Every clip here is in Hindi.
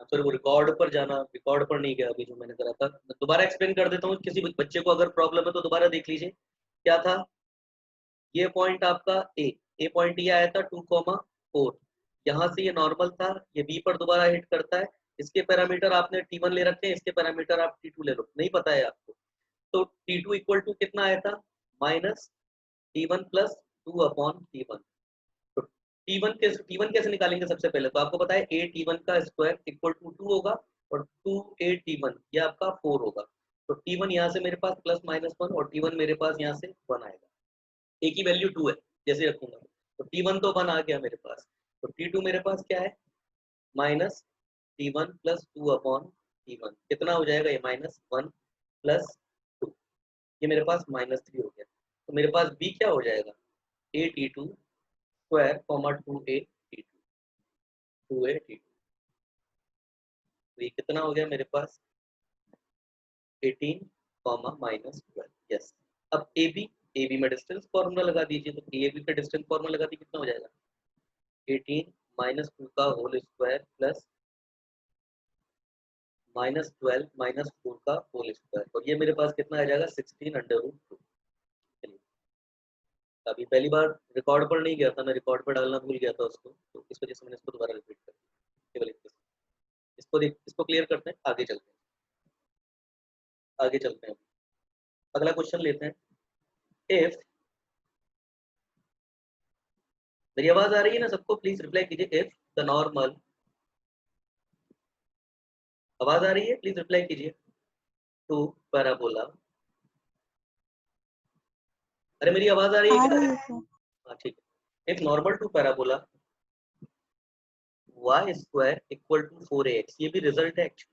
सॉरी वो रिकॉर्ड पर जाना, रिकॉर्ड पर नहीं गया अभी जो मैंने करा था। मैं दोबारा एक्सप्लेन कर देता हूँ, किसी बच्चे को अगर प्रॉब्लम है तो दोबारा देख लीजिए। क्या था ये पॉइंट आपका ए पॉइंट ये आया था 2,4, यहाँ से ये नॉर्मल था, ये बी पर दोबारा हिट करता है। इसके पैरामीटर आपने T1 ले रखे हैं, इसके पैरामीटर आप T2 ले लो, नहीं पता है आपको। तो T2 इक्वल टू कितना आया था, माइनस T1 प्लस 2/T1। तो T1 कैसे निकालेंगे, सबसे पहले तो आपको पता है A T1 का स्क्वायर इक्वल टू 2 होगा और 2A T1 ये आपका 4 होगा। तो T1 यहाँ से मेरे पास प्लस माइनस 1 और T1 मेरे पास यहाँ से 1 आएगा। ए की वैल्यू 2 है जैसे रखूंगा, तो T1 तो 1 आ गया मेरे पास। तो T2 मेरे पास क्या है, माइनस T1 प्लस 2/T1 कितना हो जाएगा, ये -1 प्लस 2, ये मेरे पास -3 हो गया। तो मेरे पास B क्या हो जाएगा, A T2 square comma 2A T2। तो ये कितना हो गया मेरे पास 18 -12। यस। अब ए बी में डिस्टेंस फॉर्मूला लगा दीजिए, तो ए बी का डिस्टेंस फॉर्मूला लगा दीजिए, कितना हो जाएगा 18 -2 का होल स्क्वायर प्लस -12 -4 का होल स्क्वायर, और ये मेरे पास कितना आ जाएगा 16√2। चलिए, अभी पहली बार रिकॉर्ड पर नहीं गया था मैं, रिकॉर्ड पर डालना भूल गया था उसको, तो इस वजह से मैंने इसको दोबारा रिपीट कर दिया। केवल इसको क्लियर करते हैं, आगे चलते हैं। अगला क्वेश्चन लेते हैं। इफ, मेरी आवाज आ रही है ना सबको, प्लीज रिप्लाई कीजिए। इफ द नॉर्मल, आवाज आ रही है, प्लीज रिप्लाई कीजिए। टू पैराबोला, अरे मेरी आवाज आ रही है आ क्या? रही है सर। हाँ ठीक है। If normal to parabola y square equal to 4ax, ये भी रिजल्ट है actually.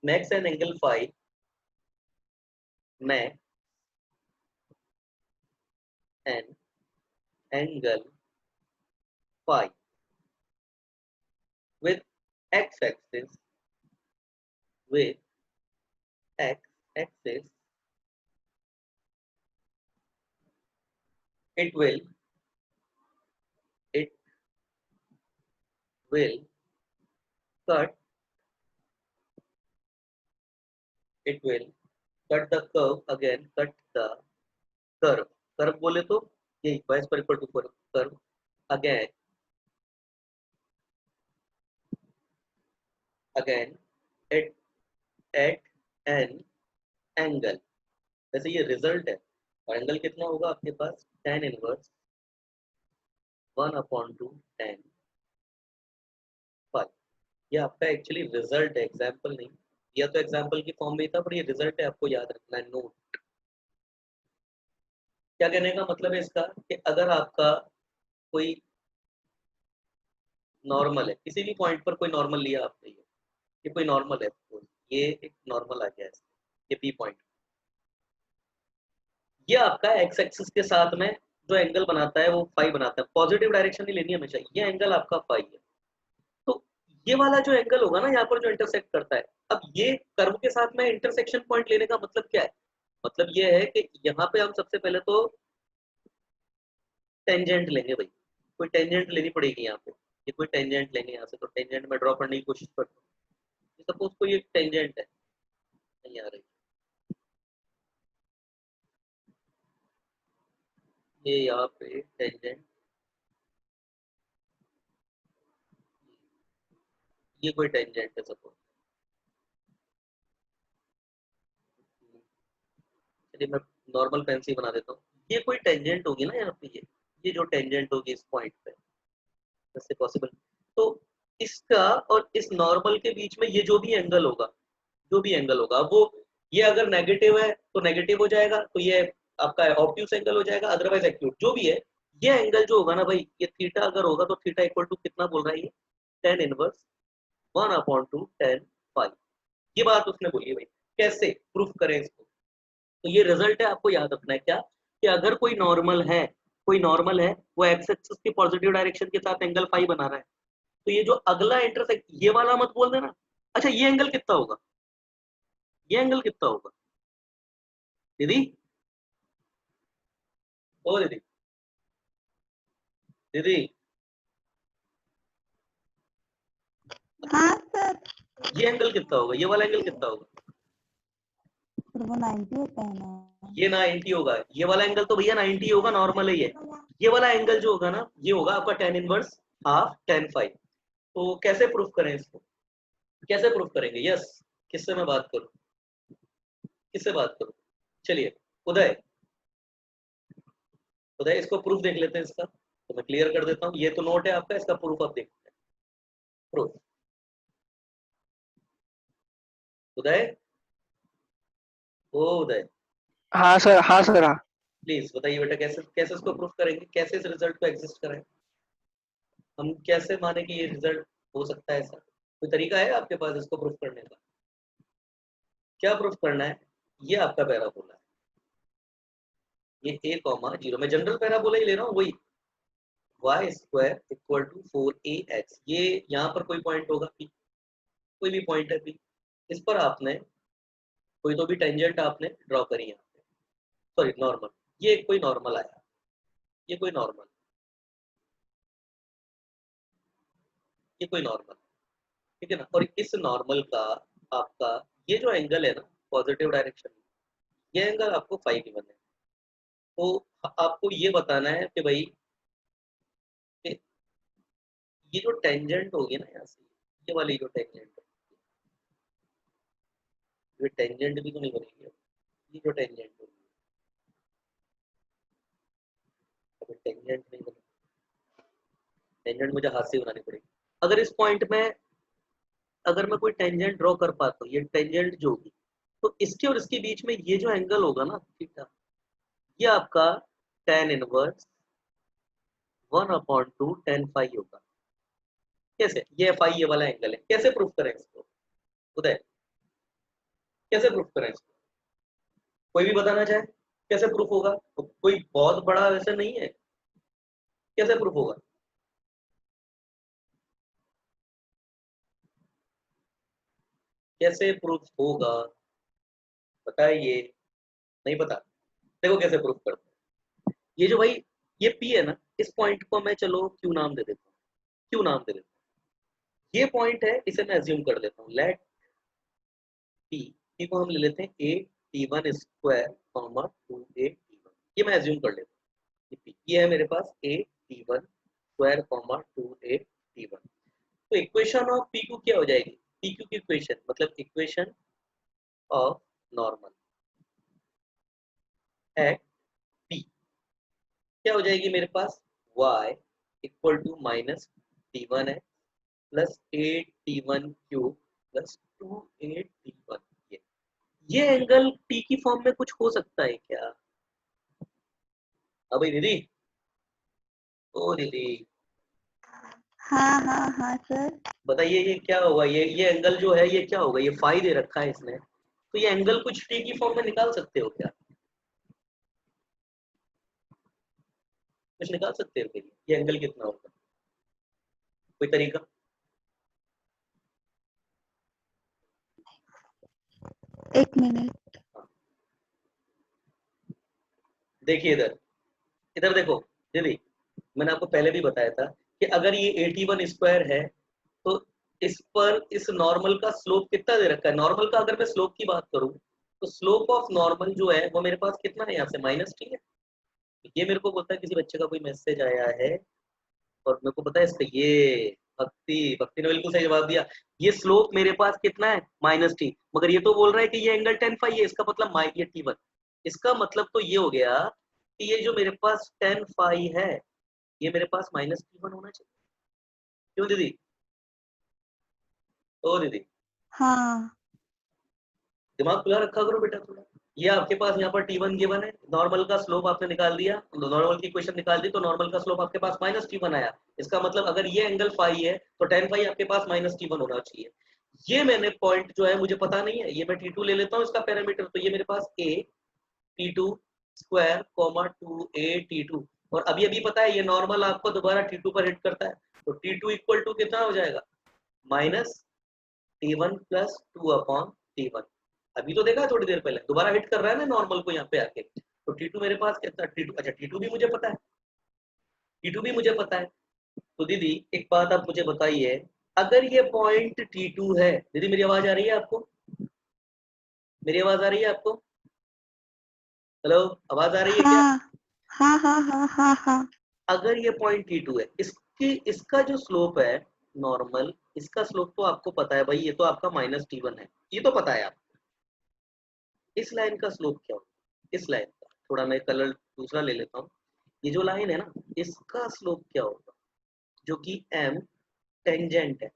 Makes an angle phi, makes an angle phi with x axis, with x axis, it will cut it will cut the curve again, cut the curve बोले तो यही y पर equal to curve again at an angle। वैसे ये रिजल्ट है, और एंगल कितना होगा आपके पास, tan इनवर्स 1/2 tan फाई। ये आपका एक्चुअली रिजल्ट है, एग्जाम्पल नहीं। या तो एग्जाम्पल की फॉर्म में ही था, पर ये रिजल्ट है, आपको याद रखना है। नोट, क्या कहने का मतलब है इसका, कि अगर आपका कोई नॉर्मल है, किसी भी पॉइंट पर कोई नॉर्मल लिया आपने, ये कोई नॉर्मल है, तो ये एक नॉर्मल आ गया है, ये पी पॉइंट, ये आपका एक्स एक्सिस के साथ में जो एंगल बनाता है वो फाई बनाता है। पॉजिटिव डायरेक्शन ही लेनी है हमेशा, ये एंगल आपका फाई है। तो ये वाला जो एंगल होगा ना यहाँ पर जो इंटरसेक्ट करता है, अब ये कर्व के साथ में इंटरसेक्शन पॉइंट लेने का मतलब क्या है, मतलब ये है कि यहाँ पे हम सबसे पहले तो टेंजेंट लेंगे भाई, कोई टेंजेंट लेनी पड़ेगी यहाँ पे। ये कोई टेंजेंट लेंगे यहाँ से, तो टेंजेंट में ड्रॉ करने की कोशिश करता हूँ। सपोज कोई एक टेंजेंट है, नहीं आ रही, ये यहाँ पे टेंजेंट, ये कोई टेंजेंट है सपोज, चलिए मैं नॉर्मल पेन से बना देता हूँ। ये कोई टेंजेंट होगी ना यहाँ पे, ये जो टेंजेंट होगी इस पॉइंट पे, वैसे पॉसिबल। तो इसका और इस नॉर्मल के बीच में ये जो भी एंगल होगा, जो भी एंगल होगा वो, ये अगर नेगेटिव है तो नेगेटिव हो जाएगा, तो ये आपका ऑब्ट्यूस एंगल हो जाएगा, अदरवाइज एक्यूट जो भी है। ये एंगल जो होगा ना भाई, ये थीटा अगर होगा तो थीटा इक्वल टू कितना बोल रहा है ये, tan इनवर्स 1/2 tan फाई। ये बात उसने बोली है भाई, कैसे प्रूफ करें इसको। तो ये रिजल्ट है, आपको याद रखना है क्या, कि अगर कोई नॉर्मल है, वो एक्स एक्सिस की पॉजिटिव डायरेक्शन के साथ एंगल फाई बना रहा है, तो ये जो अगला इंटरसेक्ट, ये वाला मत बोल देना। अच्छा ये एंगल कितना होगा, ये एंगल कितना होगा दीदी, ओ दीदी, दीदी हाँ ये एंगल कितना होगा, ये वाला एंगल कितना होगा, फिर वो 90 होता है ना। ये 90 होगा, ये वाला एंगल तो भैया 90 होगा, नॉर्मल ही है। ये वाला एंगल जो होगा ना, ये होगा आपका tan inverse half tan five. तो कैसे प्रूफ करें इसको, कैसे प्रूफ करेंगे, यस, किससे मैं बात करूं, किससे बात करूं, चलिए उदय, उदय इसको प्रूफ देख लेते हैं इसका, तो मैं क्लियर कर देता हूँ, ये तो नोट है आपका, इसका प्रूफ आप देखते हैं, प्रूफ, उदय, ओ उदय, हाँ सर, हाँ सर, हाँ। प्लीज बताइए बेटा, कैसे कैसे इसको प्रूफ करेंगे, कैसे इस रिजल्ट को एग्जिस्ट कराएं, हम कैसे माने कि ये रिजल्ट हो सकता है, ऐसा कोई तरीका है आपके पास इसको प्रूफ करने का, क्या प्रूफ करना है, ये आपका पैराबोला है, ये a कॉमा जीरो, मैं जनरल पैराबोला ही ले रहा हूँ, वही y square equal to 4ax, ये यहाँ पर कोई पॉइंट होगा p, कोई भी पॉइंट है p, इस पर आपने कोई तो भी टेंजेंट आपने ड्रॉ करी यहाँ पे, सॉरी नॉर्मल, ये कोई नॉर्मल आया, ये कोई नॉर्मल, ये कोई नॉर्मल, ठीक है ना, और इस नॉर्मल का आपका ये जो एंगल है ना पॉजिटिव डायरेक्शन में, ये एंगल आपको 5 गिवन है, तो आपको ये बताना है कि भाई कि ये जो टेंजेंट होगी ना यहाँ से, ये वाली जो टेंजेंट है, ये टेंजेंट भी तो नहीं बनेगी, ये जो टेंजेंट होगी, अगर टेंजेंट नहीं बनेगी, टेंजेंट मुझे हाथ से बनानी पड़ेगी, अगर इस पॉइंट में अगर मैं कोई टेंजेंट ड्रॉ कर पाता हूँ, ये टेंजेंट जो होगी, तो इसके और इसके बीच में ये जो एंगल होगा ना थीटा, ये आपका tan इनवर्स 1/2 tan फाई होगा, कैसे, ये फाई ये वाला एंगल है, कैसे प्रूफ करें इसको उदय, कैसे प्रूफ करें इसको, कोई भी बताना चाहे कैसे प्रूफ होगा, तो कोई बहुत बड़ा वैसे नहीं है, कैसे प्रूफ होगा, कैसे प्रूफ होगा बताइए, नहीं पता, देखो कैसे प्रूफ करते हैं, ये जो भाई ये P है ना, इस पॉइंट को मैं चलो Q नाम दे देता हूँ, Q नाम दे देता हूँ, ये पॉइंट है, इसे मैं एज्यूम कर लेता हूँ, लेट P को हम ले लेते हैं a t1 square comma 2a t1, ये मैं एज्यूम कर लेता हूँ, ये है मेरे पास a t1 square comma 2a t1, तो इक्वेशन ऑफ PQ क्या हो जाएगी, PQ की इक्वेशन मतलब equation of normal at P क्या हो जाएगी मेरे पास, y equal to minus t1 है plus 8t1 cube plus 2 8t1, ये एंगल T की फॉर्म में कुछ हो सकता है क्या, अभी दीदी, ओ दीदी हाँ हाँ हाँ सर। बताइए ये क्या होगा, ये एंगल जो है ये क्या होगा, ये फाई दे रखा है इसने, तो ये एंगल कुछ T की फॉर्म में निकाल सकते हो क्या, कुछ निकाल सकते हो क्या, ये एंगल कितना होगा, कोई तरीका, एक मिनट। देखिए इधर, इधर देखो दीदी, मैंने आपको पहले भी बताया था कि अगर ये 81 स्क्वायर है, तो इस पर इस नॉर्मल का स्लोप कितना दे रखा है, नॉर्मल का अगर मैं स्लोप की बात करूं, तो स्लोप ऑफ नॉर्मल जो है वो मेरे पास कितना है, यहाँ से माइनस टी है, ये मेरे को बोलता है किसी बच्चे का कोई मैसेज आया है, और मेरे को पता है इसका, ये भक्ति भक्ति ने बिल्कुल सही जवाब दिया, ये स्लोप मेरे पास कितना है माइनस टी, मगर ये तो बोल रहा है कि ये एंगल 10 फाई है, इसका मतलब ये T1, इसका मतलब तो ये हो गया कि ये जो मेरे पास 10 फाई है, ये मेरे पास माइनस T1 होना चाहिए, क्यों दीदी, ओ दीदी, हाँ दिमाग खुला रखा करो बेटा थोड़ा, ये आपके पास यहाँ पर T1 गिवन है, नॉर्मल का स्लोप आपने निकाल दिया, नॉर्मल की इक्वेशन निकाल दी, तो नॉर्मल का स्लोप आपके पास माइनस T1 आया, इसका मतलब अगर ये एंगल फाई है तो 10 फाई आपके पास माइनस T1 होना चाहिए, ये मैंने पॉइंट जो है मुझे पता नहीं है, ये मैं T2 ले लेता हूँ इसका पैरामीटर, तो ये मेरे पास a T2 square comma 2a T2, और अभी अभी पता है ये नॉर्मल आपको दोबारा T2 पर हिट करता है, तो T2 इक्वल टू कितना हो जाएगा, माइनस T1 प्लस 2/T1, अभी तो देखा थोड़ी देर पहले, दोबारा हिट कर रहा है ना नॉर्मल को यहाँ पे आके, तो T2 मेरे पास कितना, T2 अच्छा T2 भी मुझे पता है, T2 भी मुझे पता है, तो दीदी एक बात आप मुझे बताइए, अगर ये पॉइंट T2 है, दीदी मेरी आवाज आ रही है आपको? मेरी आवाज आ रही है आपको? हेलो, आवाज आ रही है क्या? हाँ हाँ हाँ हाँ हाँ। अगर ये पॉइंट T2 है, इसका जो स्लोप है नॉर्मल, इसका स्लोप तो आपको पता है भाई, ये तो आपका -T1 है, ये तो पता है आप। इस लाइन का स्लोप क्या होगा? इस लाइन का, थोड़ा मैं कलर दूसरा ले लेता हूँ। ये जो लाइन है ना, इसका स्लोप क्या होगा? जो कि m टेंजेंट है,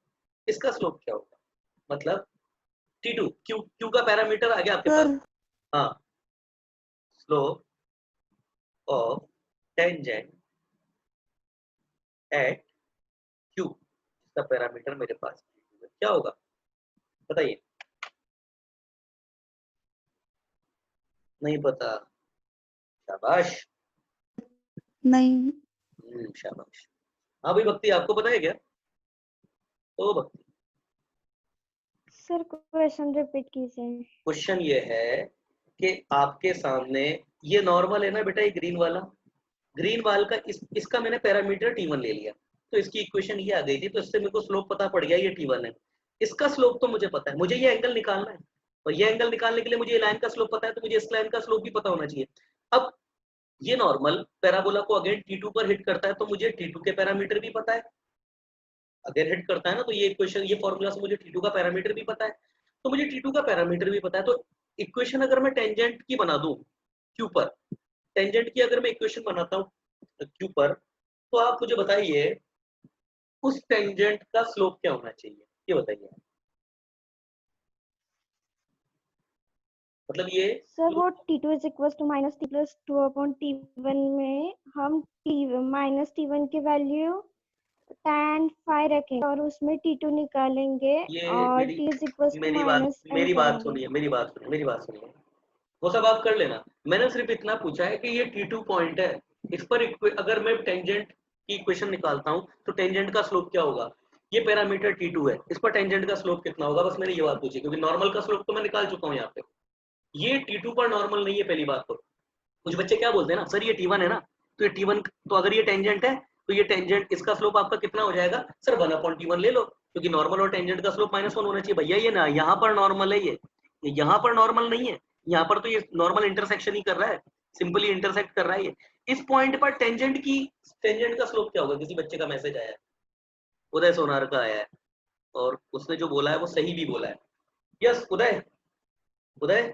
इसका स्लोप क्या होगा? मतलब T2, क्यू का पैरामीटर आ गया आपके पास। सर हाँ, slope of tangent at Q, इसका पैरामीटर मेरे पास क्या होगा बताइए? नहीं पता? शाबाश। नहीं शाबाश। हाँ भाई भक्ति, आपको पता है क्या? ओ भक्ति, सर क्वेश्चन रिपीट कीजिए। क्वेश्चन ये है कि आपके सामने ये नॉर्मल है ना बेटा, ये ग्रीन वाल का इसका मैंने पैरामीटर T1 ले लिया, तो इसकी इक्वेशन ये आ गई थी, तो इससे मेरे को स्लोप पता पड़ गया ये T1 है। इसका स्लोप तो मुझे पता है, मुझे ये एंगल निकालना है, और ये एंगल निकालने के लिए मुझे ये लाइन का स्लोप पता है, तो मुझे इस लाइन का स्लोप भी पता होना चाहिए। अब ये नॉर्मल पैराबोला को अगेन T2 पर हिट करता है, तो मुझे T2 के पैरामीटर भी पता है। अगेन हिट करता है ना, तो ये इक्वेशन, ये फॉर्मूला से मुझे T2 का पैरामीटर भी पता है, तो मुझे T2 का पैरामीटर भी पता है। तो इक्वेशन अगर मैं टेंजेंट की बना दूं क्यू पर, टेंजेंट की अगर मैं इक्वेशन बनाता हूँ क्यू पर, तो आप मुझे बताइए उस टेंजेंट का स्लोप क्या होना चाहिए, ये बताइए। मतलब ये सर वो T2 is equal to minus t plus 2/T1 में हम -T1 की वैल्यू tan phi रखेंगे और उसमें T2 निकालेंगे ये और मेरी T इज इक्वल टू मेरी बात माइनस n मेरी बात करेंगे। सुनिए, मेरी बात सुनिए, मेरी बात सुनिए, वो सब आप कर लेना। मैंने सिर्फ इतना पूछा है कि ये T2 पॉइंट है, इस पर अगर मैं टेंजेंट की इक्वेशन निकालता हूँ तो टेंजेंट का स्लोप क्या होगा? ये पैरामीटर T2 है, इस पर टेंजेंट का स्लोप कितना होगा? बस मैंने ये बात पूछी, क्योंकि नॉर्मल का स्लोप तो मैं निकाल चुका हूँ यहाँ पे। ये T2 पर नॉर्मल नहीं है, पहली बात। तो कुछ बच्चे क्या बोलते हैं ना, सर ये T1 है ना, तो ये T1, तो अगर ये टेंजेंट है तो ये टेंजेंट, इसका स्लोप आपका कितना हो जाएगा? सर 1/T1 ले लो, क्योंकि नॉर्मल और टेंजेंट का स्लोप -1 होना चाहिए। भैया ये ना, यहाँ पर नॉर्मल है, ये यहाँ पर नॉर्मल नहीं है, यहाँ पर तो ये नॉर्मल इंटरसेक्शन ही कर रहा है, सिंपली इंटरसेक्ट कर रहा है ये। इस पॉइंट पर टेंजेंट का स्लोप क्या होगा? किसी बच्चे का मैसेज आया है, उदय सोनार का आया है, और उसने जो बोला है वो सही भी बोला है। यस उदय, उदय,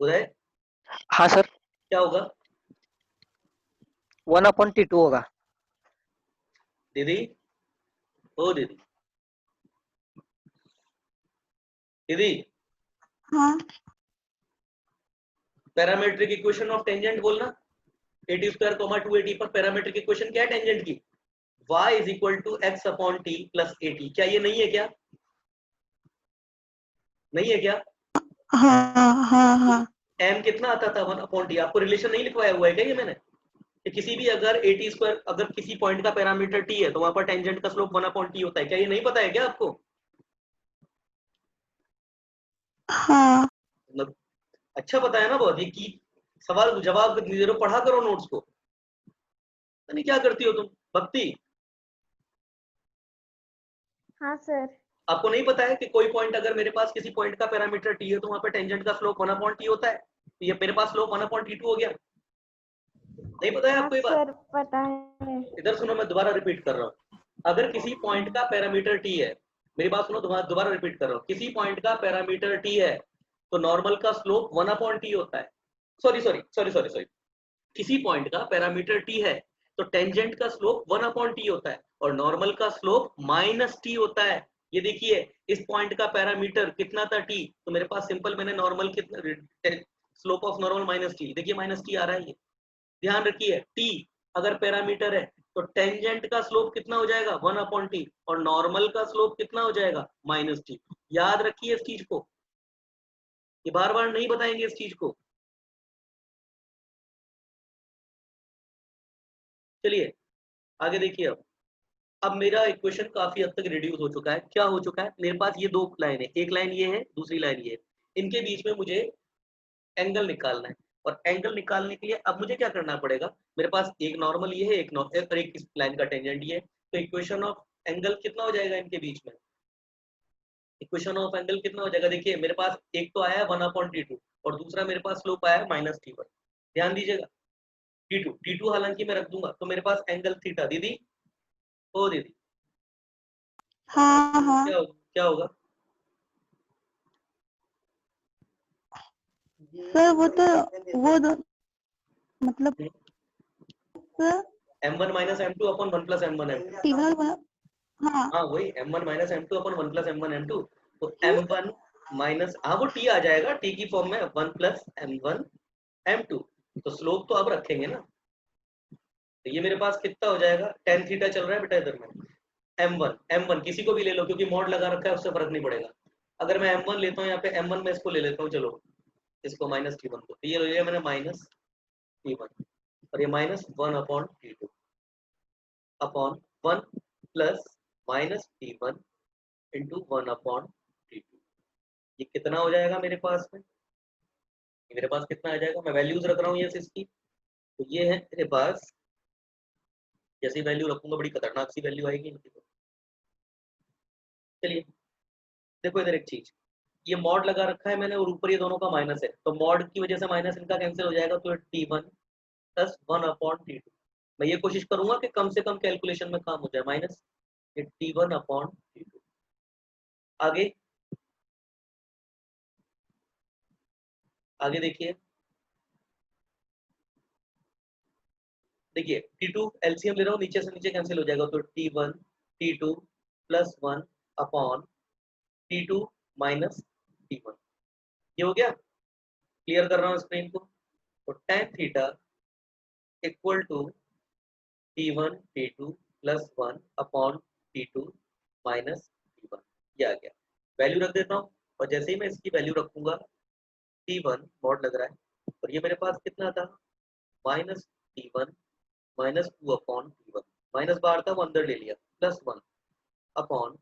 उदय, हाँ सर, क्या होगा? 1/T2 होगा। दीदी, ओ दीदी, दीदी, हाँ पैरामेट्रिक इक्वेशन ऑफ टेंजेंट बोलना। 80² 280 पर पैरामेट्रिक इक्वेशन क्या है टेंजेंट की? y is equal to x/t plus 80। क्या ये नहीं है क्या? नहीं है क्या? हाँ हाँ हाँ। m कितना आता था 1/t? आपको रिलेशन नहीं लिखवाया हुआ है क्या ये मैंने? कि किसी भी अगर 80², अगर किसी पॉइंट का पैरामीटर t है तो वहां पर टेंजेंट का स्लोप 1/t होता है। क्या ये नहीं पता है क्या आपको? हाँ मतलब अच्छा पता है ना बहुत, ये की सवाल जवाब दे रहे हो, पढ़ा करो नोट्स को। नहीं क्या करती हो तुम भक्ति? हाँ सर। आपको नहीं पता है कि कोई पॉइंट, अगर मेरे पास किसी पॉइंट का पैरामीटर t है तो वहां पे टेंजेंट का स्लोप 1/t होता है, तो ये मेरे पास स्लोप 1/t2 हो गया। नहीं पता है हाँ आपको ये बात? सर पता है। इधर सुनो, मैं दोबारा रिपीट कर रहा हूँ। अगर किसी पॉइंट का पैरामीटर t है, मेरी बात सुनो, दोबारा रिपीट कर रहा हूँ, किसी पॉइंट का पैरामीटर t है तो नॉर्मल का स्लोप 1/t होता है। Sorry sorry sorry sorry sorry, किसी पॉइंट का पैरामीटर t है तो टेंजेंट का स्लोप 1/t होता है, और नॉर्मल का स्लोप -t होता है। ये देखिए, इस पॉइंट का पैरामीटर कितना था t, तो मेरे पास सिंपल मैंने नॉर्मल कितना, स्लोप ऑफ नॉर्मल -t, देखिए -t आ रहा है ये। ध्यान रखिए, t अगर पैरामीटर है तो टेंजेंट का स्लोप कितना हो जाएगा? 1/t, और नॉर्मल का स्लोप कितना हो जाएगा? -t। याद रखिए इस चीज को, ये बार बार नहीं बताएंगे इस चीज को। चलिए आगे देखिए। अब मेरा इक्वेशन काफी हद तक रिड्यूस हो चुका है। क्या हो चुका है? मेरे पास ये दो लाइन है, एक लाइन ये है, दूसरी लाइन ये है, इनके बीच में मुझे एंगल निकालना है। और एंगल निकालने के लिए अब मुझे क्या करना पड़ेगा? मेरे पास एक नॉर्मल ये है, एक इस लाइन का टेंजेंट ये है, तो इक्वेशन ऑफ एंगल कितना हो जाएगा इनके बीच में? इक्वेशन ऑफ एंगल कितना हो जाएगा? देखिए मेरे पास एक तो आया है 1/T2 और दूसरा मेरे पास स्लोप आया है -T1। ध्यान दीजिएगा, T2 हालांकि मैं रख दूंगा, तो मेरे पास एंगल थीटा। दीदी ओ दीदी हाँ हाँ क्या होगा? सर वो दो मतलब sir m1 - m2 upon 1 + m1 m2। टीवल हाँ हाँ वही m1 - m2 upon 1 + m1 m2। तो m1 माइनस, हाँ वो t आ जाएगा, t की फॉर्म में 1 + m1 m2। तो स्लोप तो अब रखेंगे ना, तो ये मेरे पास कितना हो जाएगा? tan थीटा चल रहा है बेटा इधर में, m1 किसी को भी ले लो क्योंकि मॉड लगा रखा है, उससे फर्क नहीं पड़ेगा। अगर मैं m1 लेता हूँ यहाँ पे, m1 में इसको ले लेता हूँ, चलो इसको -T1 को, तो ये ले लिया मैंने -T1 और ये -1/T2 upon 1 + -T1 into 1/T2। ये कितना हो जाएगा मेरे पास में? ये मेरे पास कितना आ जाएगा? मैं वैल्यूज रख रहा हूँ यस इसकी, तो ये है मेरे पास, जैसी वैल्यू रखूंगा बड़ी खतरनाक सी वैल्यू आएगी इनकी। तो चलिए देखो इधर एक चीज, ये मॉड लगा रखा है मैंने और ऊपर ये दोनों का माइनस है, तो मॉड की वजह से माइनस इनका कैंसिल हो जाएगा, तो T1 + 1/T2। मैं ये कोशिश करूंगा कि कम से कम कैलकुलेशन में काम हो जाए, माइनस ये T1/T2। आगे आगे देखिए, देखिए T2 एलसीएम ले रहा हूँ, नीचे से नीचे कैंसिल हो जाएगा, तो T1 T2 + 1/T2 - T1। ये हो गया, क्लियर कर रहा हूँ स्क्रीन को। तो tan theta equal to T1 T2 + 1/T2 - T1। ये आ गया, वैल्यू रख देता हूँ, और जैसे ही मैं इसकी वैल्यू रखूंगा, T1 मॉड लग रहा है, और ये मेरे पास कितना था? -T1 - 2/T1, माइनस बाहर था वो अंदर ले लिया, +1 अपॉन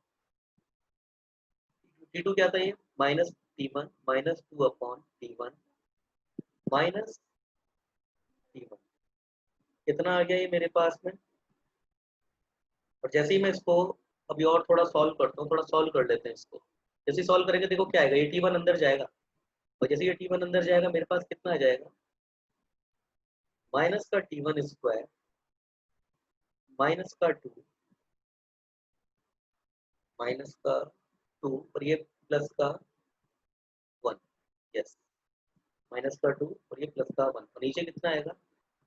T2 क्या था? ये -T1 - 2/T1 माइनस T1। कितना आ गया ये मेरे पास में? और जैसे ही मैं इसको अभी और थोड़ा सॉल्व करता हूँ, थोड़ा सॉल्व कर लेते हैं इसको। जैसे सॉल्व करेंगे देखो क्या आएगा, ये T1 अंदर जाएगा, और जैसे ये T1 अंदर जाएगा मेरे पास कितना आ जाएगा? माइनस का T1² माइनस का 2 माइनस का 2 और ये प्लस का 1। यस, माइनस का 2 और ये प्लस का 1, और नीचे कितना आएगा?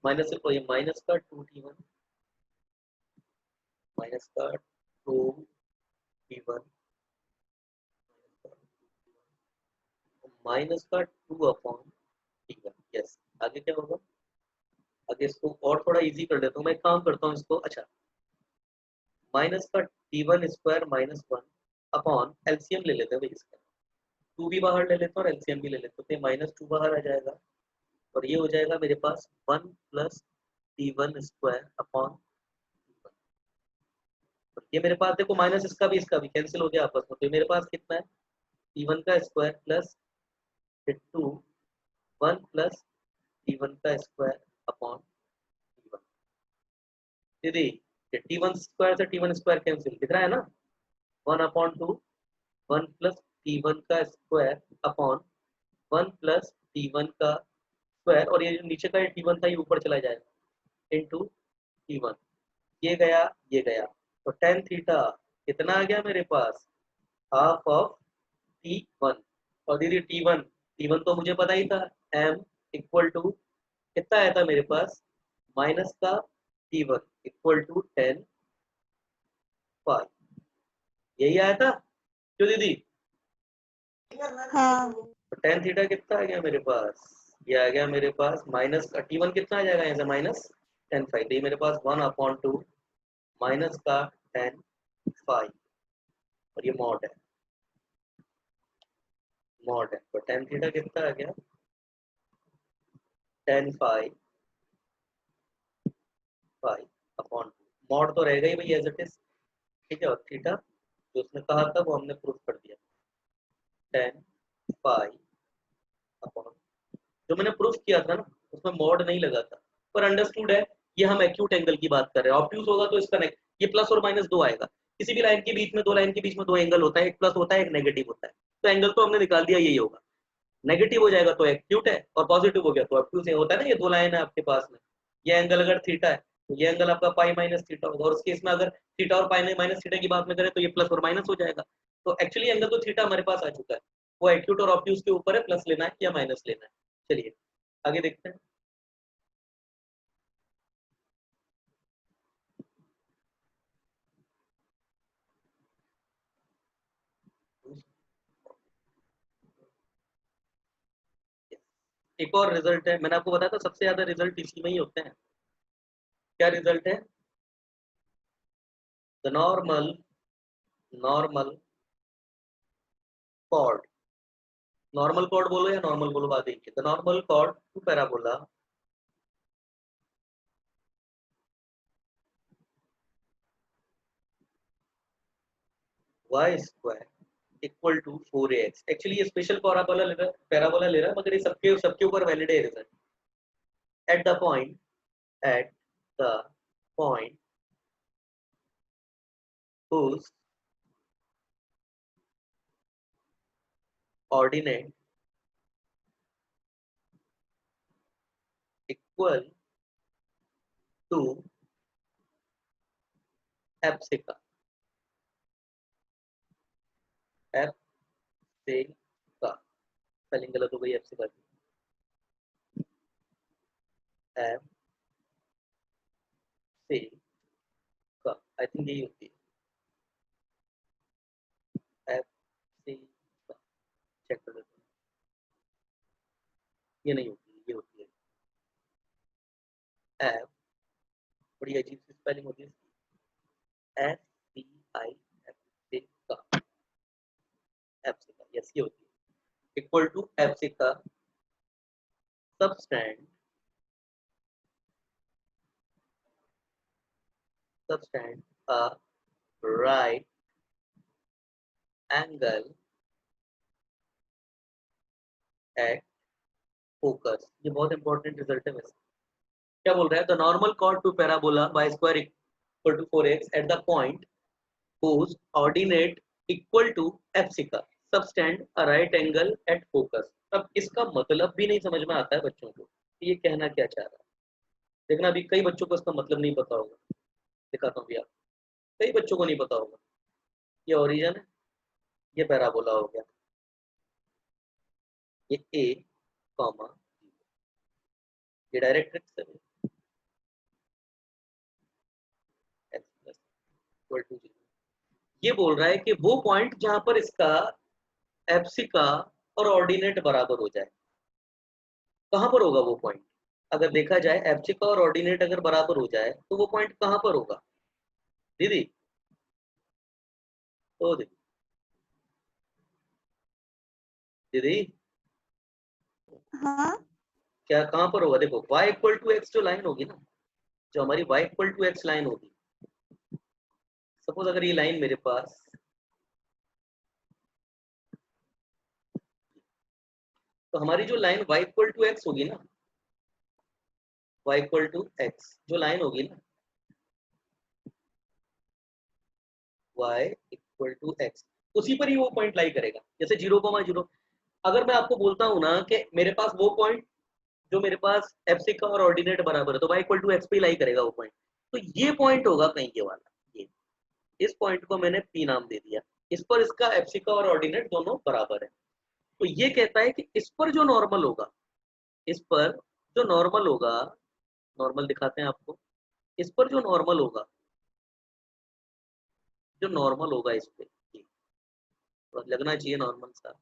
माइनस से, ये माइनस का 2T1 माइनस का 2T1 माइनस का 2/T1। यस, आगे क्या होगा? आगे इसको और थोड़ा इजी कर देता हूँ, मैं एक काम करता हूँ इसको, अच्छा माइनस का T1² -1 अपॉन एलसीएम ले लेते हैं भाई इसका, 2 भी बाहर ले लेते हैं और एलसीएम भी ले लेते हैं, तो -2 बाहर आ जाएगा, और ये हो जाएगा मेरे पास 1 + T1² अपॉन T1। ये मेरे पास देखो माइनस इसका भी कैंसिल हो गया आपस में, तो मेरे पास कितना है? T1² plus 2 1 + T1² upon T1। दीदी T1² से T1² कैंसिल दिख रहा है ना, 1/2 1 + T1² अपॉन 1 + T1², और ये जो नीचे का T1 था ये ऊपर चला जाएगा इंटू T1। ये गया, तो tan थीटा कितना आ गया मेरे पास? Half of T1। और दीदी T1 तो मुझे पता ही था, m इक्वल टू कितना आया था मेरे पास? माइनस का T1 इक्वल टू 10 पाई, यही आया था क्यों दीदी? हाँ तो tan थीटा कितना आ गया मेरे पास? ये आ गया मेरे पास माइनस का T1 कितना आ जाएगा यहाँ से? -10 पाई, तो ये मेरे पास 1/2 माइनस का 10 पाई, और ये मॉड है, तो tan थीटा कितना आ गया? 10 पाई अपॉन मॉड तो रहेगा ही भाई एज इट इज, ठीक है, और थीटा जो उसने कहा था वो हमने प्रूफ कर दिया, 10 पाई अपॉन, जो मैंने प्रूफ किया था ना उसमें मॉड नहीं लगा था, पर अंडरस्टूड है। ये हम एक्यूट एंगल की बात कर रहे हैं, ऑब्ट्यूज होगा तो इसका ये प्लस और माइनस 2 आएगा। किसी भी लाइन के बीच में, दो लाइन के बीच में दो एंगल होता है, एक प्लस होता है एक नेगेटिव होता है, तो एंगल तो हमने निकाल दिया यही होगा। नेगेटिव हो जाएगा तो एक्यूट है और पॉजिटिव हो गया तो ऑब्ट्यूज है। होता है ना, ये दो लाइन है आपके पास में, ये एंगल अगर थीटा है तो ये एंगल आपका पाई माइनस थीटा होगा, और उस केस में अगर थीटा और पाई माइनस थीटा की बात में करें तो ये प्लस और माइनस हो जाएगा। तो एक्चुअली एंगल तो थीटा हमारे पास आ चुका है, वो एक्यूट और ऑब्ट्यूज के ऊपर है, प्लस लेना है या माइनस लेना है। चलिए आगे देखते हैं। एक और रिजल्ट है, मैंने आपको बताया था सबसे ज्यादा रिजल्ट इसी में ही होते हैं। क्या रिजल्ट है? The normal chord, normal chord बोलो या नॉर्मल बोलो, बात एक है। The normal chord to parabola y square equal to 4ax। Actually ये स्पेशल पैराबोला ले रहा है, मगर ये सबके सबके ऊपर वैलिड है result. At the point whose ordinate equal to abscissa, abscissa spelling गलत हो गई एप्सिका की, एप्सिका आई थिंक यही होती है, एप्सिका चेक कर लेते हैं। ये नहीं होती, ये होती है एप, बड़ी अजीब सी स्पेलिंग होती है इसकी, SCI एप्सिका, एप्सिका यस ये होती है। Equal to abscissa सबस्टैंड a right angle at focus। ये बहुत इंपॉर्टेंट रिजल्ट है वैसे। क्या बोल रहा है? The normal chord to parabola y square equal to 4x at the point whose ordinate equal to abscissa सबस्टैंड a right angle at focus। अब इसका मतलब भी नहीं समझ में आता है बच्चों को, ये कहना क्या चाह रहा है। देखना अभी कई बच्चों को इसका मतलब नहीं पता होगा, दिखाता हूँ आप, कई बच्चों को नहीं पता होगा। ये ओरिजिन है, ये पैराबोला हो गया, ये ए कॉमा, ये डायरेक्ट्रिक्स है, ये बोल रहा है कि वो पॉइंट जहां पर इसका एप्सिका और ऑर्डिनेट बराबर हो जाए, कहां पर होगा वो पॉइंट? अगर देखा जाए एप्सिका और ऑर्डिनेट अगर बराबर हो जाए तो वो पॉइंट कहां पर होगा दीदी? तो दीदी हाँ क्या कहां पर होगा? देखो y इक्वल टू एक्स जो लाइन होगी ना, जो हमारी y equal to x line होगी, सपोज अगर ये लाइन मेरे पास, तो हमारी जो line y equal to x होगी ना, y इक्वल टू एक्स जो लाइन होगी ना, y इक्वल टू एक्स, उसी पर ही वो पॉइंट लाई करेगा। जैसे 0,0, अगर मैं आपको बोलता हूँ ना कि मेरे पास वो पॉइंट जो मेरे पास एप्सिका और ऑर्डिनेट बराबर है, तो y इक्वल टू एक्स पे लाई करेगा वो पॉइंट, तो ये पॉइंट होगा कहीं ये वाला, ये इस पॉइंट को मैंने P नाम दे दिया, इस पर इसका एप्सिका और ऑर्डिनेट दोनों बराबर है। तो ये कहता है कि इस पर जो नॉर्मल होगा, इस पर जो नॉर्मल होगा, नॉर्मल दिखाते हैं आपको, इस पर जो नॉर्मल होगा, जो नॉर्मल होगा इस पे, तो लगना चाहिए नॉर्मल सा।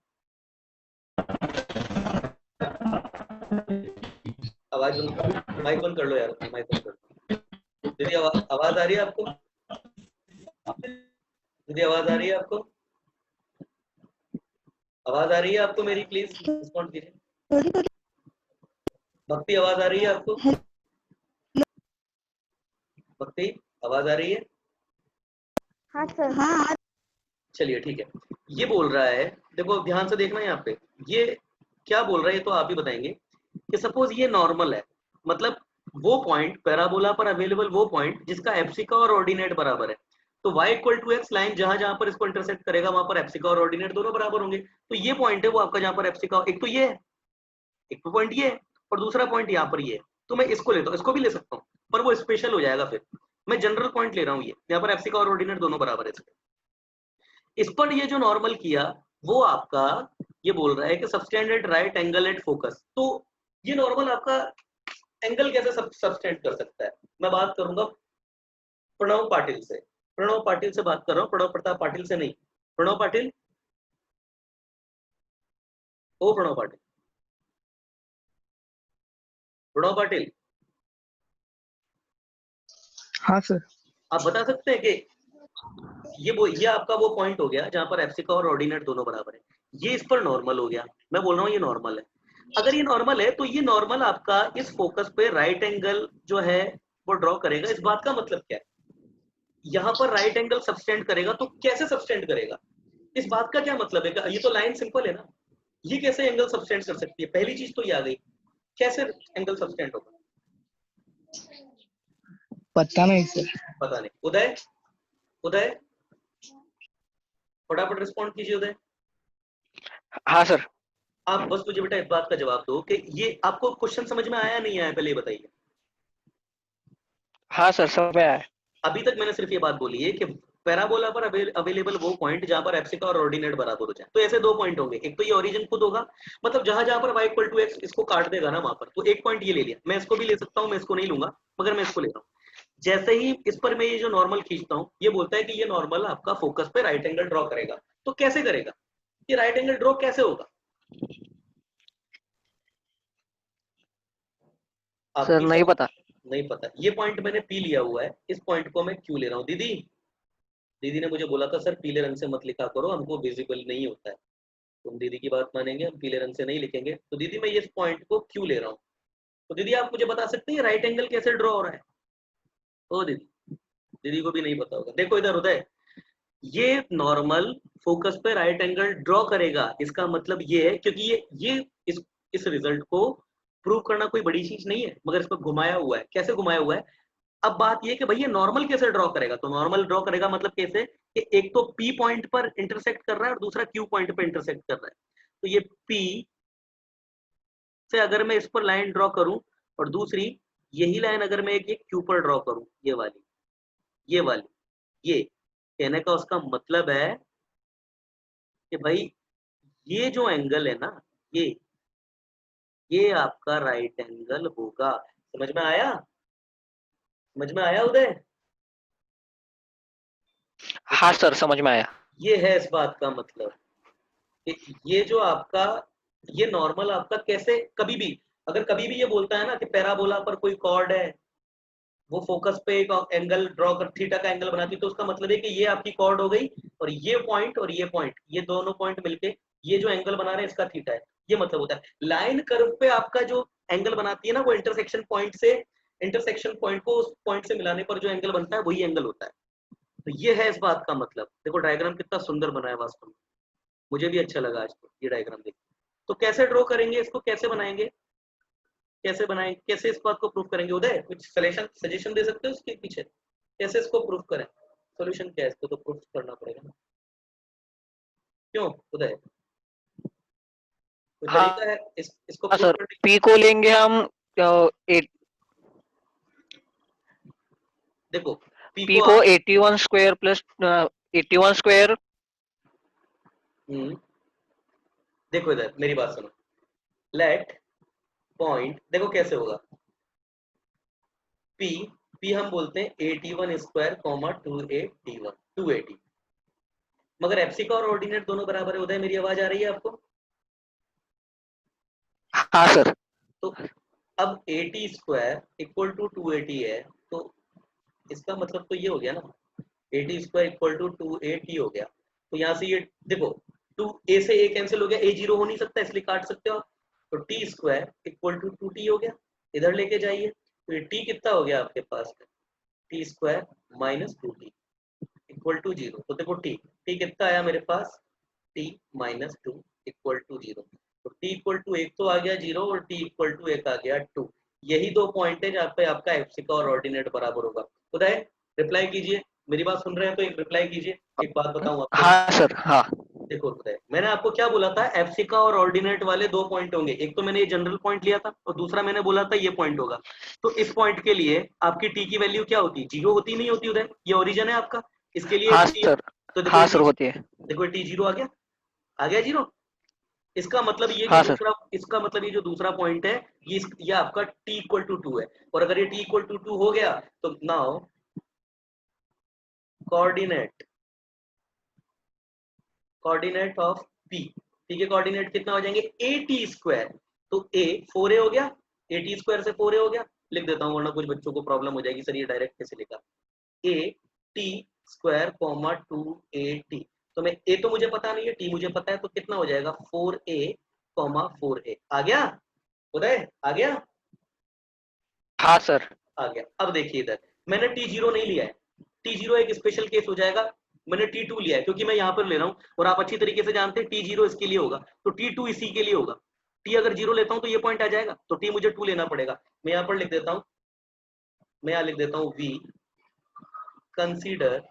आवाज माइक बंद कर लो यार, माइक बंद कर लो। दीदी आवाज आ रही है आपको? दीदी आवाज आ रही है आपको? आवाज आ रही है आपको मेरी? प्लीज रिस्पॉन्ड कीजिए। भक्ति आवाज आ रही है आपको? भक्ति आवाज आ रही है? हाँ सर। हाँ चलिए ठीक है। ये बोल रहा है, देखो ध्यान से देखना यहाँ पे, ये क्या बोल रहा है ये तो आप ही बताएंगे कि सपोज ये नॉर्मल है, मतलब वो पॉइंट पैराबोला पर अवेलेबल वो पॉइंट जिसका एप्सिका और ऑर्डिनेट बराबर है। तो y equal to x line जहां जहां पर इसको इंटरसेक्ट करेगा वहां पर एप्सिका और ऑर्डिनेट दोनों बराबर होंगे। तो ये पॉइंट है वो आपका जहां पर एप्सिका, एक तो ये है, एक तो पॉइंट ये है और दूसरा पॉइंट यहाँ पर ये है। तो मैं इसको लेता हूँ, इसको भी ले सकता हूँ पर वो स्पेशल हो जाएगा। फिर मैं जनरल पॉइंट ले रहा हूँ, ये यहाँ पर एप्सिका और ऑर्डिनेट दोनों बराबर है इस पर ये जो नॉर्मल किया वो आपका ये बोल रहा है कि subtended right angle at focus. तो ये नॉर्मल आपका एंगल कैसे सबस्टेंड कर सकता है? मैं बात करूंगा प्रणव पाटिल से। प्रणव पाटिल से बात कर रहा हूँ, प्रणव प्रताप पाटिल से नहीं। प्रणव पाटिल, ओ प्रणव पाटिल, प्रणव पाटिल, हाँ सर। आप बता सकते हैं कि ये आपका वो पॉइंट हो गया जहां पर एप्सिका और ऑर्डिनेट दोनों बराबर है। ये इस पर नॉर्मल हो गया, मैं बोल रहा हूँ ये नॉर्मल है। अगर ये नॉर्मल है तो ये नॉर्मल आपका इस फोकस पे राइट एंगल जो है वो ड्रॉ करेगा। इस बात का मतलब क्या है? यहाँ पर राइट एंगल सबस्टेंड करेगा, तो कैसे सबस्टेंड करेगा? इस बात का क्या मतलब है? ये तो लाइन सिंपल है ना, ये कैसे एंगल सबस्टेंड कर सकती है? पहली चीज तो ये आ गई, कैसे एंगल सबस्टेंड होगा? पता नहीं सर। पता नहीं। उदय, उदय फटाफट रिस्पॉन्ड कीजिए उदय। हाँ सर। आप बस मुझे बेटा इस बात का जवाब दो कि ये आपको क्वेश्चन समझ में आया नहीं आया, पहले ये बताइए। हाँ सर, समझ में आया। अभी तक मैंने सिर्फ ये बात बोली है कि पैराबोला पर अवेलेबल वो पॉइंट जहां पर एप्सिका और ऑर्डिनेट बराबर हो जाए। तो ऐसे दो पॉइंट होंगे, एक तो ये ओरिजिन खुद होगा, मतलब जहां जहां पर y इक्वल टू एक्स इसको काट देगा ना वहां पर, तो एक पॉइंट ये ले लिया। मैं इसको भी ले सकता हूँ, मैं इसको नहीं लूंगा मगर मैं इसको ले रहा हूँ। जैसे ही इस पर मैं ये जो नॉर्मल खींचता हूँ, ये बोलता है कि ये नॉर्मल आपका फोकस पे राइट एंगल ड्रॉ करेगा। तो कैसे करेगा ये राइट एंगल ड्रॉ, कैसे होगा? सर आपकी नहीं पता। नहीं पता। ये पॉइंट मैंने पी लिया हुआ है, इस पॉइंट को मैं क्यों ले रहा हूँ? दीदी, दीदी ने मुझे बोला था सर पीले रंग से मत लिखा करो, हमको विजिबल नहीं होता है। तुम दीदी की बात मानेंगे, हम पीले रंग से नहीं लिखेंगे। तो दीदी मैं इस पॉइंट को क्यों ले रहा हूँ? तो दीदी आप मुझे बता सकते हैं राइट एंगल कैसे ड्रॉ हो रहा है? ओ दीदी, दीदी को भी नहीं पता होगा। देखो इधर उदय, ये नॉर्मल फोकस पे राइट एंगल ड्रॉ करेगा। इसका मतलब ये है क्योंकि ये इस रिजल्ट को प्रूव करना कोई बड़ी चीज नहीं है, मगर इसको घुमाया हुआ है। कैसे घुमाया हुआ है? अब बात ये कि भैया नॉर्मल कैसे ड्रॉ करेगा? तो नॉर्मल ड्रॉ करेगा मतलब कैसे कि एक तो P पॉइंट पर इंटरसेक्ट कर रहा है और दूसरा Q पॉइंट पर इंटरसेक्ट कर रहा है। तो ये P से अगर मैं इस पर लाइन ड्रॉ करूं और दूसरी यही लाइन अगर मैं एक Q पर ड्रॉ करूं, ये वाली, ये कहने का उसका मतलब है कि भाई ये जो एंगल है ना, ये आपका राइट एंगल होगा। समझ में आया? समझ में आया उदय? हाँ सर, समझ में आया। ये है इस बात का मतलब कि ये जो आपका ये नॉर्मल आपका कैसे कभी भी, अगर कभी भी ये बोलता है ना कि पैराबोला पर कोई कॉर्ड है, वो फोकस पे एक एंगल ड्रॉ कर थीटा का एंगल बनाती है, तो उसका मतलब है कि ये आपकी कॉर्ड हो गई और ये पॉइंट ये दोनों पॉइंट मिलके ये जो एंगल बना रहे हैं इसका थीटा है। ये मतलब होता है लाइन कर्व पे आपका जो एंगल बनाती है ना, वो इंटरसेक्शन पॉइंट को उस पॉइंट से मिलाने पर जो एंगल बनता है वही एंगल होता है। तो ये है इस बात का मतलब। देखो डायग्राम कितना सुंदर बना है वास्तव में, मुझे भी अच्छा लगा आज तो ये डायग्राम देख। तो कैसे ड्रॉ करेंगे इसको, कैसे बनाएंगे, कैसे बनाएंगे, कैसे इस बात को प्रूफ करेंगे? उदय कुछ सजेशन दे सकते हो उसके पीछे, कैसे इसको प्रूफ करें? सॉल्यूशन क्या है? इसको तो प्रूफ करना पड़ेगा ना, क्यों उदय? कोई तरीका हाँ है इसको हाँ प्रूफ सर, करने? पी को लेंगे हम 8, देखो पी पी को को आप 81 स्क्वायर प्लस 81 स्क्वायर। देखो इधर मेरी बात सुनो। लेट पॉइंट, देखो कैसे होगा। पी पी हम बोलते हैं 81 स्क्वायर कॉमा 280, मगर एप्सिका और ऑर्डिनेट दोनों बराबर है। उदय मेरी आवाज आ रही है आपको? हाँ सर। तो अब 80 स्क्वायर इक्वल टू 280 है, तो इसका मतलब तो ये हो गया ना, 80 स्क्वायर इक्वल टू 280 हो गया। तो यहाँ से ये देखो 2a से a कैंसिल हो गया, a जीरो हो नहीं सकता इसलिए काट सकते हो आप। तो T square equal to 2t हो गया, इधर लेके जाइए तो ये t कितना हो गया आपके पास में? T square minus 2t equal to 0। तो देखो t कितना आया मेरे पास? t minus 2 equal to 0। तो t इक्वल टू 1 तो आ गया 0 और t इक्वल टू 1 आ गया 2। यही दो पॉइंट है जहाँ पे आपका एफसी का और ऑर्डिनेट बराबर होगा। उदय रिप्लाई कीजिए, मेरी बात सुन रहे हैं तो एक रिप्लाई कीजिए। एक बात बताऊं आपको, हाँ सर, हाँ। देखो उदय, मैंने आपको क्या बोला था, एफसी का और ऑर्डिनेट वाले दो पॉइंट होंगे, एक तो मैंने ये जनरल पॉइंट लिया था और दूसरा मैंने बोला था ये पॉइंट होगा। तो इस पॉइंट के लिए आपकी टी की वैल्यू क्या होती, जीरो होती नहीं होती उदय, ये ओरिजिन है आपका, इसके लिए हाँ टी, सर, तो देखो हाँ ये सर होती है। देखो टी जीरो आ गया जीरो। इसका मतलब ये जो हाँ सर। दूसरा, इसका मतलब ये जो दूसरा पॉइंट है, ये आपका t इक्वल टू 2 है, और अगर ये t इक्वल टू 2 हो गया तो now coordinate coordinate of p, p के कोऑर्डिनेट कितना हो जाएंगे, at स्क्वायर, तो a 4a हो गया, at स्क्वायर से 4a हो गया, लिख देता हूँ वरना कुछ बच्चों को प्रॉब्लम हो जाएगी, सर ये डायरेक्ट कैसे लिखा, at स्क्वायर कॉमा 2at, तो मैं a तो मुझे पता नहीं है, t मुझे पता है, तो कितना हो जाएगा 4a कॉमा 4a, आ गया उदय, आ गया, हाँ सर। आ गया। अब देखिए इधर मैंने टी जीरो नहीं लिया है, टी जीरो एक स्पेशल केस हो जाएगा, मैंने टी टू लिया है क्योंकि मैं यहाँ पर ले रहा हूँ और आप अच्छी तरीके से जानते हैं टी जीरो इसके लिए होगा, तो टी टू इसी के लिए होगा। टी अगर जीरो लेता हूँ तो ये पॉइंट आ जाएगा, तो टी मुझे टू लेना पड़ेगा। मैं यहाँ पर लिख देता हूँ, मैं यहाँ लिख देता हूँ we consider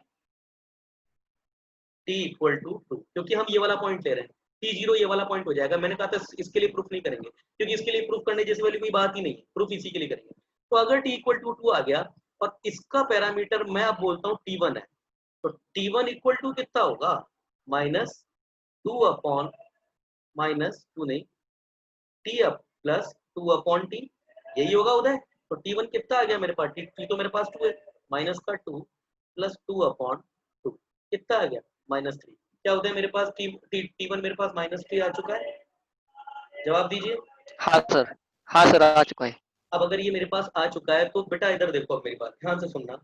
t equal to two, क्योंकि हम ये वाला पॉइंट ले रहे हैं, टी जीरो ये वाला पॉइंट हो जाएगा। मैंने कहा था इसके लिए प्रूफ नहीं करेंगे क्योंकि इसके लिए प्रूफ करने जैसी वाली कोई बात ही नहीं, प्रूफ इसी के लिए करेंगे। तो अगर टी इक्वल टू टू आ गया और इसका पैरामीटर मैं अब बोलता हूँ टी वन है, तो टी वन इक्वल टू कितना होगा, minus two upon minus two नहीं, T up plus two upon T, यही होगा उदय। तो टी वन कितना आ गया मेरे पास, टी तो मेरे पास टू है, माइनस का two plus two upon two कितना आ गया, माइनस थ्री। क्या होता है मेरे पास टी वन मेरे पास माइनस थ्री आ चुका है, जवाब दीजिए। हाँ सर, हाँ सर आ चुका है। अब अगर ये मेरे पास आ चुका है तो बेटा इधर देखो, अब मेरी बात ध्यान से सुनना,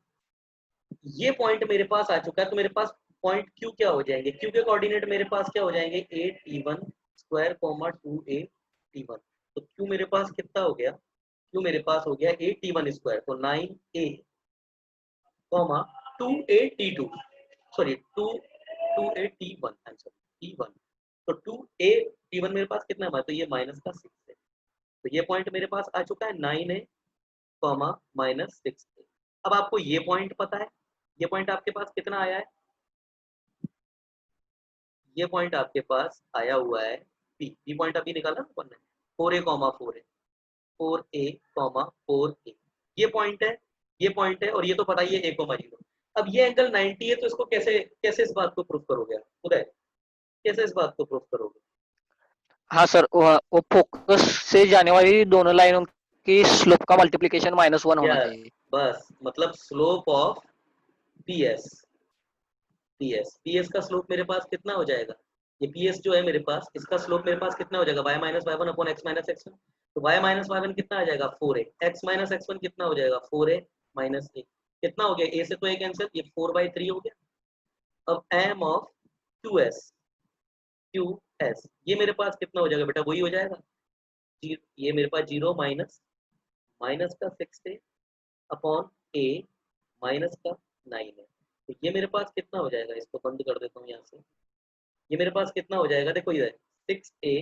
ये पॉइंट मेरे पास आ चुका है, तो मेरे पास पॉइंट क्यू क्या हो जाएंगे, क्यू के कोऑर्डिनेट मेरे पास क्या हो जाएंगे, A T one square comma two A T one, तो क्यू मेरे पास कितना हो गया, क्यू मेरे पास हो गया ए टी वन स्क्वायर, तो 9a comma 2a t2, sorry 2a t1 answer t1, तो 2a t1 मेरे पास कितना है, तो ये माइनस का 6 है, तो ये पॉइंट मेरे पास आ चुका है 9a कॉमा माइनस 6। अब आपको ये पॉइंट पता है, ये पॉइंट आपके पास कितना आया है, ये पॉइंट आपके पास आया हुआ है बी पॉइंट अभी निकाला ना अपन ने, 4a comma 4a 4a comma 4a, ये पॉइंट है, ये पॉइंट है, और ये तो पता ही है a कॉमा 0। अब ये एंगल 90 है, तो इसको कैसे कैसे इस बात को प्रूफ करोगे आप उदय, कैसे इस बात को प्रूफ करोगे। हाँ सर, वो फोकस से जाने वाली दोनों लाइनों की स्लोप का मल्टीप्लिकेशन -1 होना या चाहिए। बस मतलब स्लोप ऑफ पीएस, पीएस का स्लोप मेरे पास कितना हो जाएगा, ये पीएस जो है मेरे पास, इसका स्लोप मेरे पास कितना हो जाएगा, y minus y one upon x minus x one, तो y माइनस वाई वन कितना आ जाएगा 4a, x minus x one कितना हो जाएगा 4a माइनस a, कितना हो गया, a से तो a कैंसिल, ये 4/3 हो गया। अब m ऑफ QS ये मेरे पास कितना हो जाएगा बेटा, वही हो जाएगा, ये मेरे पास 0 माइनस माइनस का 6a अपॉन a माइनस का 9 है, तो ये मेरे पास कितना हो जाएगा, इसको बंद कर देता हूँ यहाँ से, ये मेरे पास कितना हो जाएगा, देखो इधर 6a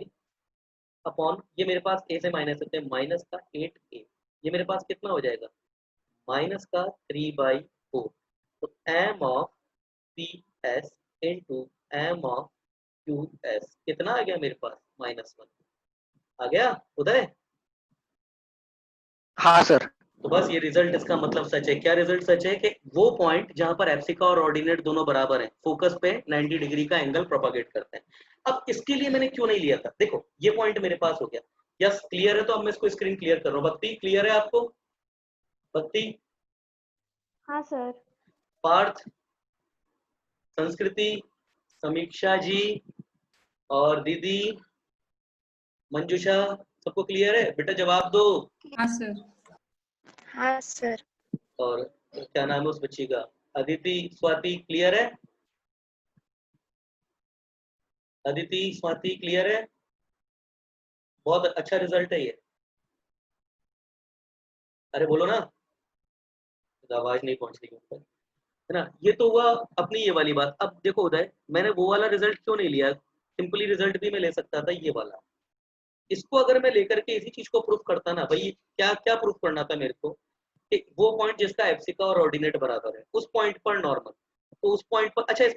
अपॉन, ये मेरे पास a से माइनस होते हैं माइनस का 8a, ये मेरे पास कितना हो जाएगा माइनस का 3/4, तो m of P S into m of Q S कितना आ गया मेरे पास -1 आ गया उदय। हाँ सर। तो बस ये रिजल्ट, इसका मतलब सच है, क्या रिजल्ट सच है कि वो पॉइंट जहां पर एप्सिका और ऑर्डिनेट दोनों बराबर हैं, फोकस पे 90 डिग्री का एंगल प्रोपागेट करते हैं। अब इसके लिए मैंने क्यों नहीं लिया था, देखो ये पॉइंट मेरे पास हो गया, यस क्लियर है, तो अब मैं इसको स्क्रीन क्लियर कर रहा हूँ। भक्ति क्लियर है आपको, भक्ति, हाँ सर। पार्थ, संस्कृति, समीक्षा जी और दीदी, मंजुषा, सबको क्लियर है बेटा, जवाब दो। हाँ सर। हाँ सर। और क्या नाम है उस बच्ची का, अदिति स्वाति क्लियर है, अदिति स्वाति क्लियर है, बहुत अच्छा रिजल्ट है ये, अरे बोलो ना, आवाज नहीं पहुंच रही ऊपर, है ना। ये तो हुआ अपनी ये वाली बात। अब देखो उदय, मैंने वो वाला रिजल्ट क्यों नहीं लिया, सिंपली रिजल्ट भी मैं ले सकता था ये वाला, इसको अगर मैं लेकर के इसी चीज को प्रूफ करता ना भाई, क्या क्या प्रूफ करना था मेरे को कि वो पॉइंट जिसका एफसी का और ऑर्डिनेट बराबर है उस पॉइंट पर नॉर्मल, तो उस पॉइंट पर अच्छा इस